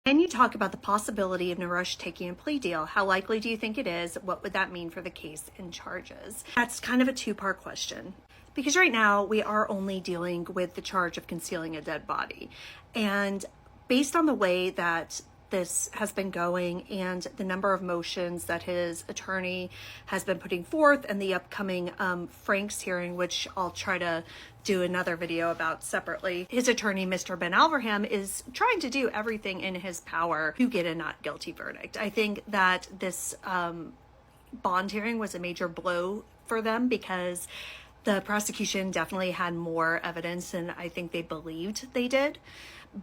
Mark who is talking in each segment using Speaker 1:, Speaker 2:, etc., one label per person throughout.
Speaker 1: Can you talk about the possibility of Naresh taking a plea deal? How likely do you think it is? What would that mean for the case and charges? That's kind of a two-part question. Because right now we are only dealing with the charge of concealing a dead body. And based on the way that this has been going and the number of motions that his attorney has been putting forth and the upcoming Frank's hearing, which I'll try to do another video about separately, his attorney, Mr. Ben Alverham, is trying to do everything in his power to get a not guilty verdict. I think that this bond hearing was a major blow for them because the prosecution definitely had more evidence than I think they believed they did.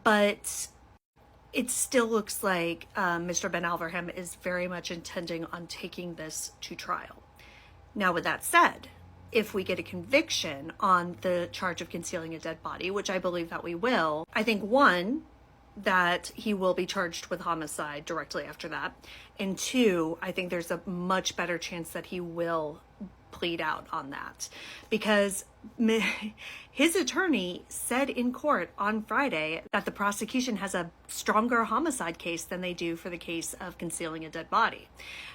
Speaker 1: But it still looks like Mr. Ben Alverham is very much intending on taking this to trial. Now, with that said, if we get a conviction on the charge of concealing a dead body, which I believe that we will, I think one, that he will be charged with homicide directly after that. And two, I think there's a much better chance that he will plead out on that, because his attorney said in court on Friday that the prosecution has a stronger homicide case than they do for the case of concealing a dead body.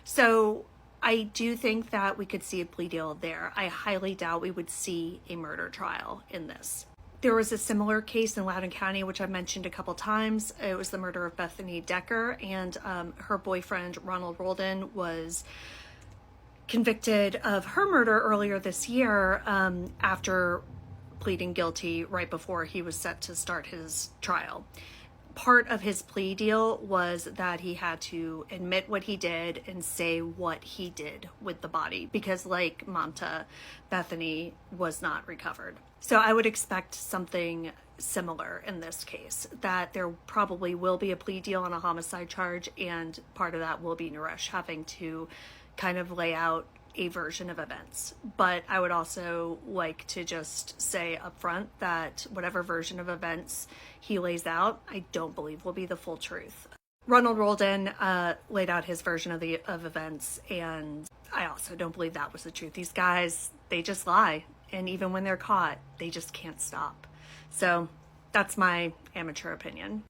Speaker 1: So I do think that we could see a plea deal there. I highly doubt we would see a murder trial in this. There was a similar case in Loudoun County, which I've mentioned a couple times. It was the murder of Bethany Decker, and her boyfriend, Ronald Roldan, was convicted of her murder earlier this year after pleading guilty right before he was set to start his trial. Part of his plea deal was that he had to admit what he did and say what he did with the body, because like Manta, Bethany was not recovered. So I would expect something similar in this case, that there probably will be a plea deal on a homicide charge, and part of that will be Naresh having to kind of lay out a version of events. But I would also like to just say up front that whatever version of events he lays out, I don't believe will be the full truth. Ronald Roldan laid out his version of events, and I also don't believe that was the truth. These guys, they just lie, and even when they're caught, they just can't stop. So that's my amateur opinion.